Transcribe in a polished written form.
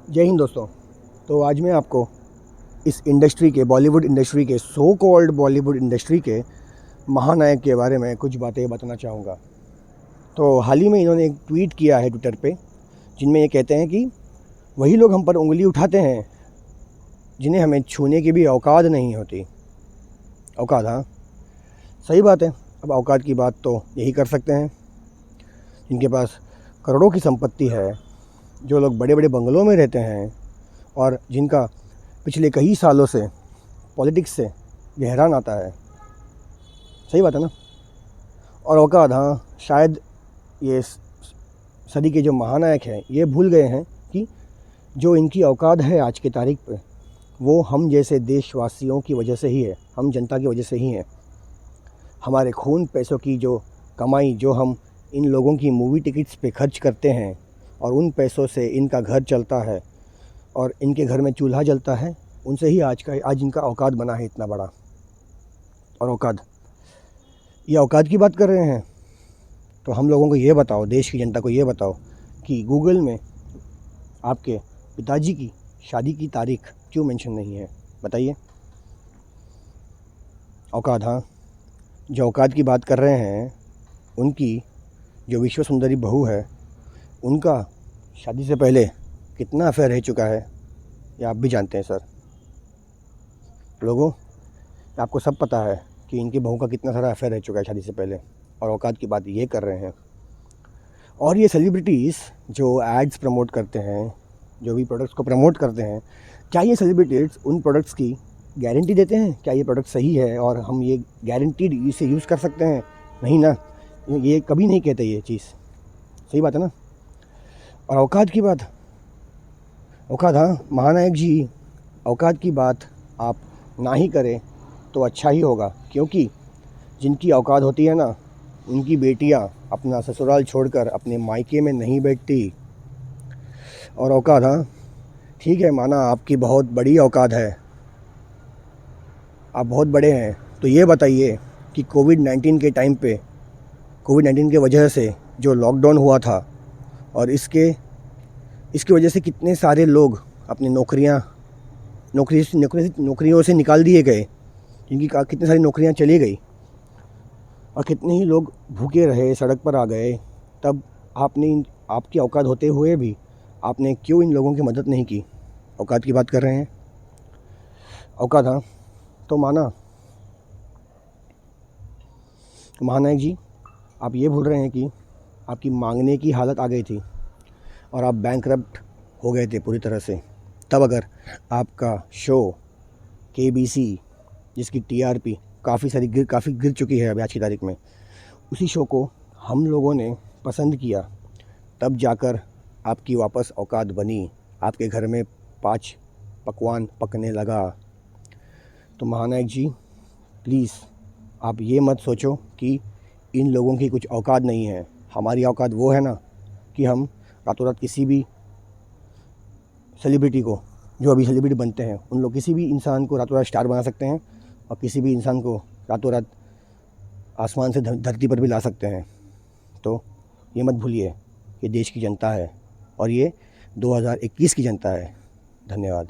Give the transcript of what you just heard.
जय हिंद दोस्तों। तो आज मैं आपको इस इंडस्ट्री के बॉलीवुड इंडस्ट्री के सो कॉल्ड बॉलीवुड इंडस्ट्री के महानायक के बारे में कुछ बातें बताना चाहूँगा। तो हाल ही में इन्होंने एक ट्वीट किया है ट्विटर पे, जिनमें ये कहते हैं कि वही लोग हम पर उंगली उठाते हैं जिन्हें हमें छूने की भी औकात नहीं होती। औकात, हाँ सही बात है। अब औकात की बात तो यही कर सकते हैं जिनके पास करोड़ों की संपत्ति है, जो लोग बड़े बड़े बंगलों में रहते हैं और जिनका पिछले कई सालों से पॉलिटिक्स से गहरा नाता है। सही बात है ना। और औकात, हाँ शायद ये सदी के जो महानायक हैं ये भूल गए हैं कि जो इनकी औकात है आज की तारीख पे, वो हम जैसे देशवासियों की वजह से ही है, हम जनता की वजह से ही है। हमारे खून पैसों की जो कमाई जो हम इन लोगों की मूवी टिकट्स पे खर्च करते हैं और उन पैसों से इनका घर चलता है और इनके घर में चूल्हा जलता है, उनसे ही आज इनका औकात बना है इतना बड़ा। और ये औकात की बात कर रहे हैं तो हम लोगों को ये बताओ, देश की जनता को ये बताओ कि गूगल में आपके पिताजी की शादी की तारीख क्यों मेंशन नहीं है? बताइए। औकात, हाँ जो औकात की बात कर रहे हैं उनकी जो विश्व सुंदरी बहू है, उनका शादी से पहले कितना अफेयर रह चुका है ये आप भी जानते हैं सर। लोगों, आपको सब पता है कि इनकी बहू का कितना सारा अफेयर रह चुका है शादी से पहले, और औकात की बात ये कर रहे हैं। और ये सेलिब्रिटीज़ जो एड्स प्रमोट करते हैं, जो भी प्रोडक्ट्स को प्रमोट करते हैं, क्या ये सेलिब्रिटीज़ उन प्रोडक्ट्स की गारंटी देते हैं? क्या ये प्रोडक्ट सही है और हम ये गारंटीड इसे यूज़ कर सकते हैं? नहीं ना, ये कभी नहीं कहते ये चीज़। सही बात है ना। और औकात की बात, औकात, हाँ महानायक जी, औकात की बात आप ना ही करें तो अच्छा ही होगा, क्योंकि जिनकी औकात होती है ना, उनकी बेटियां अपना ससुराल छोड़कर अपने मायके में नहीं बैठती। और औकात, हाँ ठीक है, माना आपकी बहुत बड़ी औकात है, आप बहुत बड़े हैं, तो ये बताइए कि कोविड-19 के टाइम पे, कोविड-19 की वजह से जो लॉकडाउन हुआ था और इसकी वजह से कितने सारे लोग अपनी नौकरियों से निकाल दिए गए, जिनकी कितनी सारी नौकरियां चली गई और कितने ही लोग भूखे रहे, सड़क पर आ गए। तब आपकी औकात होते हुए भी आपने क्यों इन लोगों की मदद नहीं की? औकात की बात कर रहे हैं। औकात, हाँ तो माना महानायक जी, आप ये भूल रहे हैं कि आपकी मांगने की हालत आ गई थी और आप बैंकरप्ट हो गए थे पूरी तरह से। तब अगर आपका शो KBC, जिसकी TRP काफ़ी गिर चुकी है अभी आज की तारीख में, उसी शो को हम लोगों ने पसंद किया, तब जाकर आपकी वापस औकात बनी, आपके घर में 5 पकवान पकने लगा। तो महानायक जी प्लीज़ आप ये मत सोचो कि इन लोगों की कुछ औकात नहीं है। हमारी औकात वो है ना कि हम रातों रात किसी भी सेलिब्रिटी को, जो अभी सेलिब्रिटी बनते हैं, उन लोग किसी भी इंसान को रातों रात स्टार बना सकते हैं और किसी भी इंसान को रातों रात आसमान से धरती पर भी ला सकते हैं। तो ये मत भूलिए कि देश की जनता है और ये 2021 की जनता है। धन्यवाद।